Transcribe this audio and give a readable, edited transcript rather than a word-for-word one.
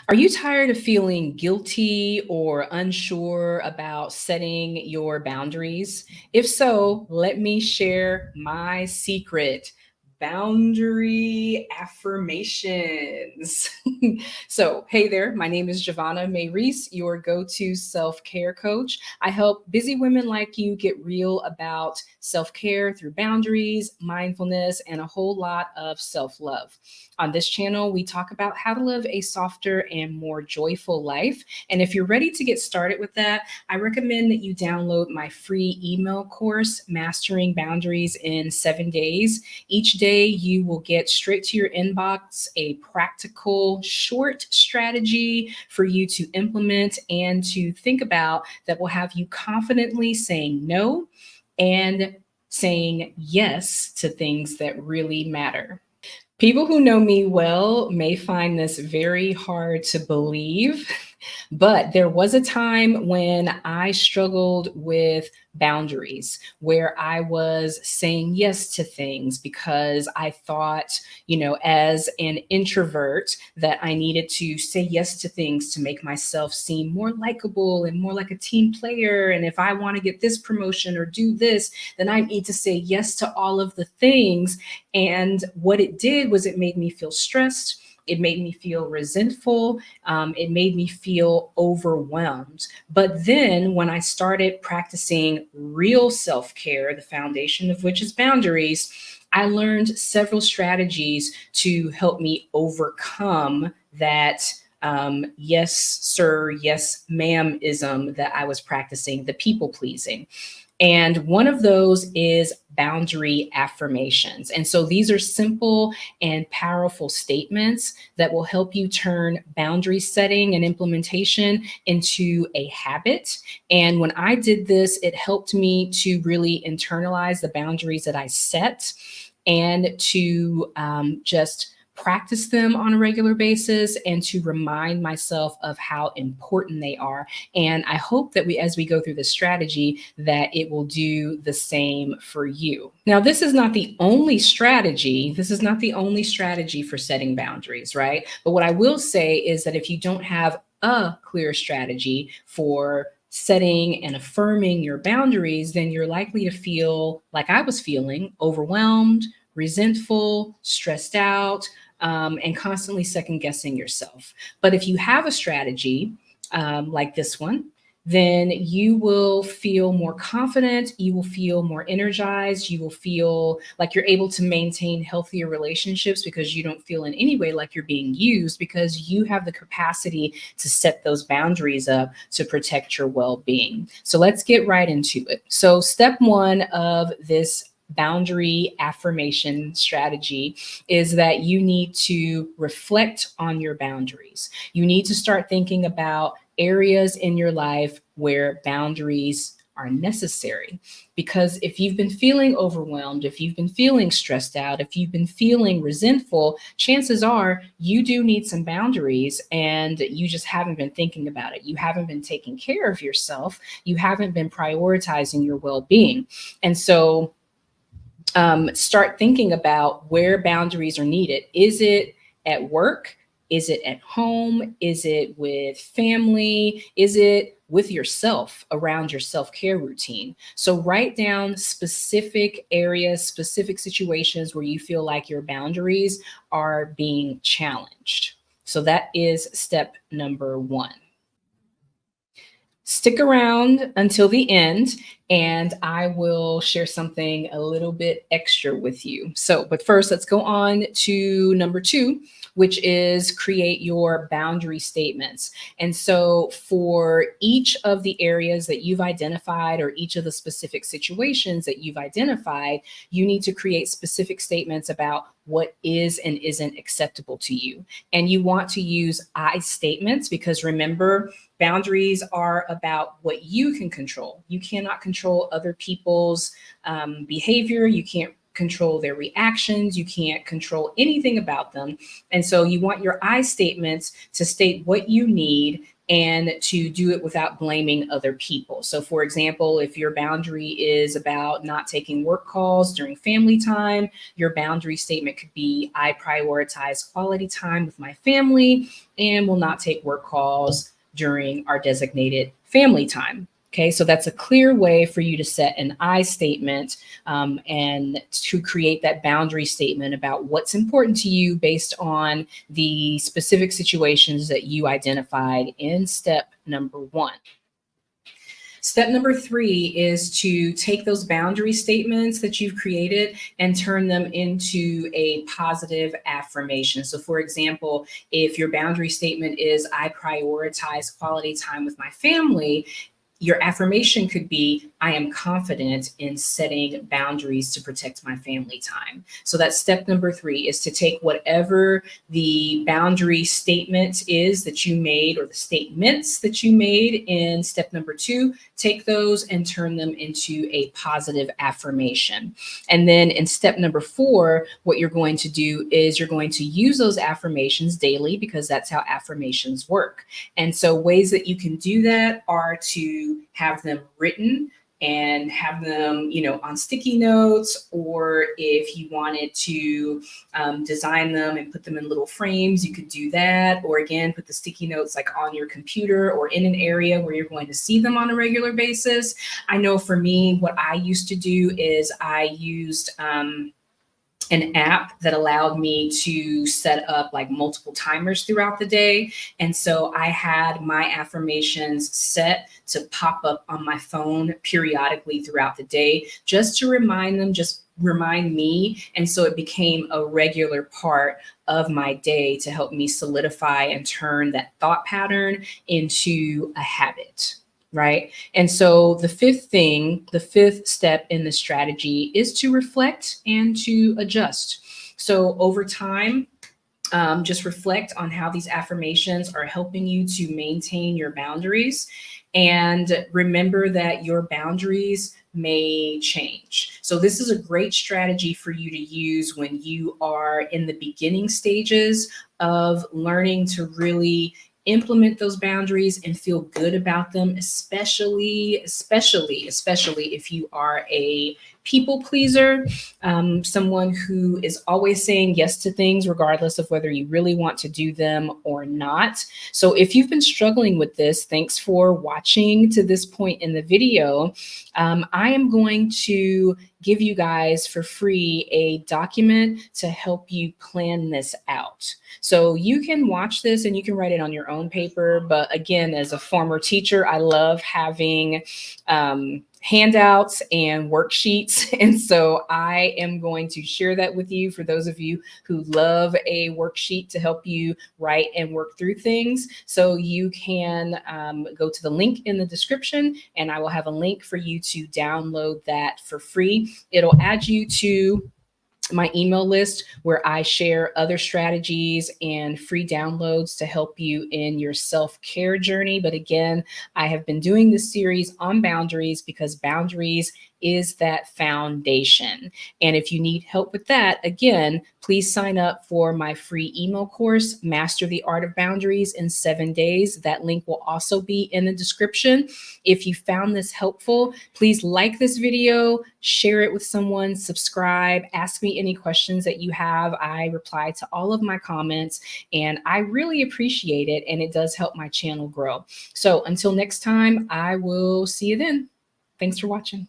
Are you tired of feeling guilty or unsure about setting your boundaries? If so, let me share my secret boundary affirmations. So, hey there, my name is Javonna MaeRhys, your go to self care coach. I help busy women like you get real about self care through boundaries, mindfulness, and a whole lot of self love. On this channel, we talk about how to live a softer and more joyful life. And if you're ready to get started with that, I recommend that you download my free email course, Mastering Boundaries in 7 Days. Each day, you will get straight to your inbox a practical, short strategy for you to implement and to think about that will have you confidently saying no and saying yes to things that really matter. People who know me well may find this very hard to believe, but there was a time when I struggled with boundaries, where I was saying yes to things because I thought, as an introvert, that I needed to say yes to things to make myself seem more likable and more like a team player. And if I want to get this promotion or do this, then I need to say yes to all of the things. And what it did was it made me feel stressed. It made me feel resentful. It made me feel overwhelmed. But then when I started practicing real self care, the foundation of which is boundaries, I learned several strategies to help me overcome that yes, sir, yes, ma'am ism that I was practicing, the people pleasing. And one of those is boundary affirmations. And so these are simple and powerful statements that will help you turn boundary setting and implementation into a habit. And when I did this, it helped me to really internalize the boundaries that I set and to just practice them on a regular basis and to remind myself of how important they are. And I hope that as we go through this strategy, that it will do the same for you. Now, this is not the only strategy. This is not the only strategy for setting boundaries, right? But what I will say is that if you don't have a clear strategy for setting and affirming your boundaries, then you're likely to feel like I was feeling overwhelmed, resentful, stressed out, and constantly second guessing yourself. But if you have a strategy like this one, then you will feel more confident, you will feel more energized, you will feel like you're able to maintain healthier relationships because you don't feel in any way like you're being used because you have the capacity to set those boundaries up to protect your well-being. So let's get right into it. So step one of this boundary affirmation strategy is that you need to reflect on your boundaries. You need to start thinking about areas in your life where boundaries are necessary. Because if you've been feeling overwhelmed, if you've been feeling stressed out, if you've been feeling resentful, chances are you do need some boundaries and you just haven't been thinking about it. You haven't been taking care of yourself. You haven't been prioritizing your well-being. And so start thinking about where boundaries are needed. Is it at work? Is it at home? Is it with family? Is it with yourself around your self care routine? So write down specific areas, specific situations where you feel like your boundaries are being challenged. So that is step number one. Stick around until the end and I will share something a little bit extra with you. So, but first, let's go on to number two, which is create your boundary statements. And so, for each of the areas that you've identified or each of the specific situations that you've identified, you need to create specific statements about what is and isn't acceptable to you. And you want to use I statements because remember, boundaries are about what you can control. You cannot control other people's behavior. You can't control their reactions. You can't control anything about them. And so you want your I statements to state what you need and to do it without blaming other people. So, for example, if your boundary is about not taking work calls during family time, your boundary statement could be I prioritize quality time with my family and will not take work calls during our designated family time. Okay, so that's a clear way for you to set an I statement and to create that boundary statement about what's important to you based on the specific situations that you identified in step number 1. Step number 3 is to take those boundary statements that you've created and turn them into a positive affirmation. So, for example, if your boundary statement is, I prioritize quality time with my family, your affirmation could be, I am confident in setting boundaries to protect my family time. So that's step number 3, is to take whatever the boundary statement is that you made, or the statements that you made in step number 2, take those and turn them into a positive affirmation. And then in step number 4, what you're going to do is you're going to use those affirmations daily, because that's how affirmations work. And so ways that you can do that are to have them written and have them, on sticky notes, or if you wanted to design them and put them in little frames, you could do that. Or again, put the sticky notes like on your computer or in an area where you're going to see them on a regular basis. I know for me, what I used to do is I used an app that allowed me to set up like multiple timers throughout the day. And so I had my affirmations set to pop up on my phone periodically throughout the day, just to remind them, just remind me. And so it became a regular part of my day to help me solidify and turn that thought pattern into a habit. Right. And so the fifth step in the strategy is to reflect and to adjust. So over time, just reflect on how these affirmations are helping you to maintain your boundaries. And remember that your boundaries may change. So this is a great strategy for you to use when you are in the beginning stages of learning to really implement those boundaries and feel good about them, especially if you are a people pleaser, someone who is always saying yes to things regardless of whether you really want to do them or not. So if you've been struggling with this, thanks for watching to this point in the video. I am going to give you guys for free a document to help you plan this out. So you can watch this and you can write it on your own paper. But again, as a former teacher, I love having handouts and worksheets. And so I am going to share that with you for those of you who love a worksheet to help you write and work through things. So you can go to the link in the description, and I will have a link for you to download that for free. It'll add you to my email list where I share other strategies and free downloads to help you in your self-care journey. But again, I have been doing this series on boundaries because boundaries is that foundation. And if you need help with that, again, please sign up for my free email course, Master the Art of Boundaries in 7 days. That link will also be in the description. If you found this helpful, please like this video, share it with someone, subscribe, ask me any questions that you have. I reply to all of my comments and I really appreciate it. And it does help my channel grow. So until next time, I will see you then. Thanks for watching.